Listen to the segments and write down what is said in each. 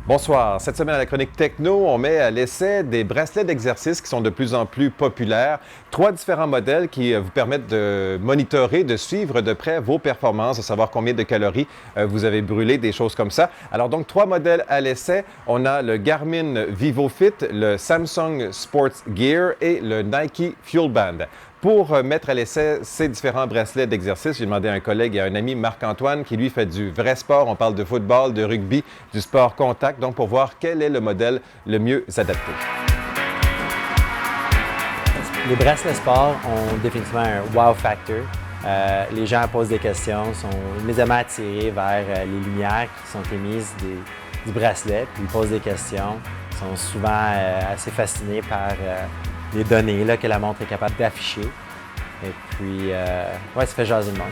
Bonsoir. Cette semaine à la chronique Techno, on met à l'essai des bracelets d'exercice qui sont de plus en plus populaires. 3 différents modèles qui vous permettent de monitorer, de suivre de près vos performances, de savoir combien de calories vous avez brûlé, des choses comme ça. Alors donc, 3 modèles à l'essai. On a le Garmin VivoFit, le Samsung Sports Gear et le Nike Fuel Band. Pour mettre à l'essai ces différents bracelets d'exercice, j'ai demandé à un collègue et à un ami, Marc-Antoine, qui lui fait du vrai sport. On parle de football, de rugby, du sport contact, donc pour voir quel est le modèle le mieux adapté. Les bracelets sport ont définitivement un wow factor. Les gens posent des questions, sont immédiatement attirés vers les lumières qui sont émises du bracelet, puis ils posent des questions. Ils sont souvent assez fascinés par les données là, que la montre est capable d'afficher. Et puis, ouais, ça fait jaser le monde.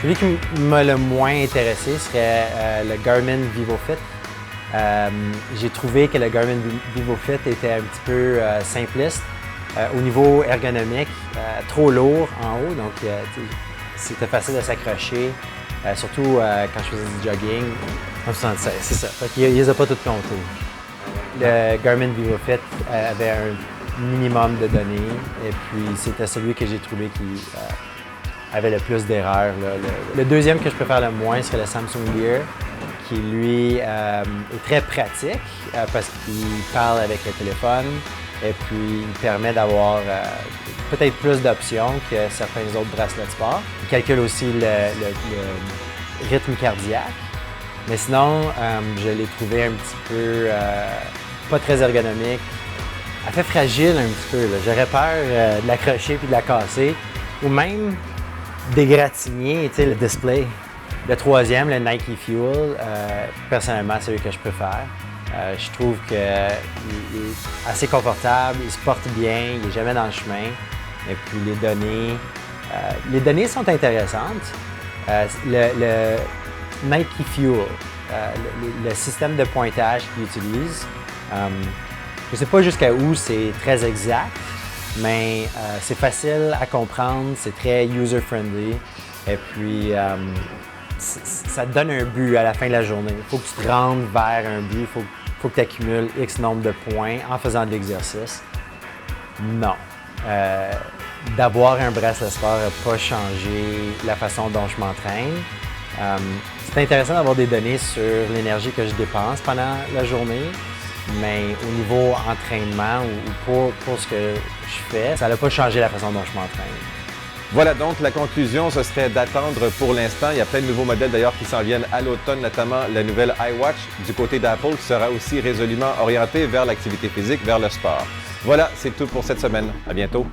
Celui qui m'a le moins intéressé serait le Garmin VivoFit. J'ai trouvé que le Garmin VivoFit était un petit peu simpliste au niveau ergonomique, trop lourd en haut, donc c'était facile de s'accrocher, surtout quand je faisais du jogging. 76, c'est ça. Fait qu'il les a pas toutes comptées. Le Garmin VivoFit avait un minimum de données et puis c'était celui que j'ai trouvé qui avait le plus d'erreurs. Le deuxième que je préfère le moins serait le Samsung Gear, qui lui est très pratique parce qu'il parle avec le téléphone et puis il permet d'avoir peut-être plus d'options que certains autres bracelets de sport. Il calcule aussi le rythme cardiaque. Mais sinon, je l'ai trouvé un petit peu pas très ergonomique. Elle fait fragile un petit peu. J'aurais peur de l'accrocher puis de la casser ou même d'égratigner le display. Le troisième, le Nike Fuel, personnellement, c'est celui que je préfère. Je trouve qu'il est assez confortable, il se porte bien, il n'est jamais dans le chemin. Et puis les données sont intéressantes. Le Nike Fuel, le système de pointage qu'il utilise, je ne sais pas jusqu'à où c'est très exact, mais c'est facile à comprendre, c'est très user-friendly. Et puis, ça te donne un but à la fin de la journée. Il faut que tu te rendes vers un but, il faut que tu accumules X nombre de points en faisant de l'exercice. Non. D'avoir un bracelet sport n'a pas changé la façon dont je m'entraîne. C'est intéressant d'avoir des données sur l'énergie que je dépense pendant la journée, mais au niveau entraînement ou pour ce que je fais, ça n'a pas changé la façon dont je m'entraîne. Voilà donc la conclusion, ce serait d'attendre pour l'instant. Il y a plein de nouveaux modèles d'ailleurs qui s'en viennent à l'automne, notamment la nouvelle iWatch du côté d'Apple qui sera aussi résolument orientée vers l'activité physique, vers le sport. Voilà, c'est tout pour cette semaine. À bientôt.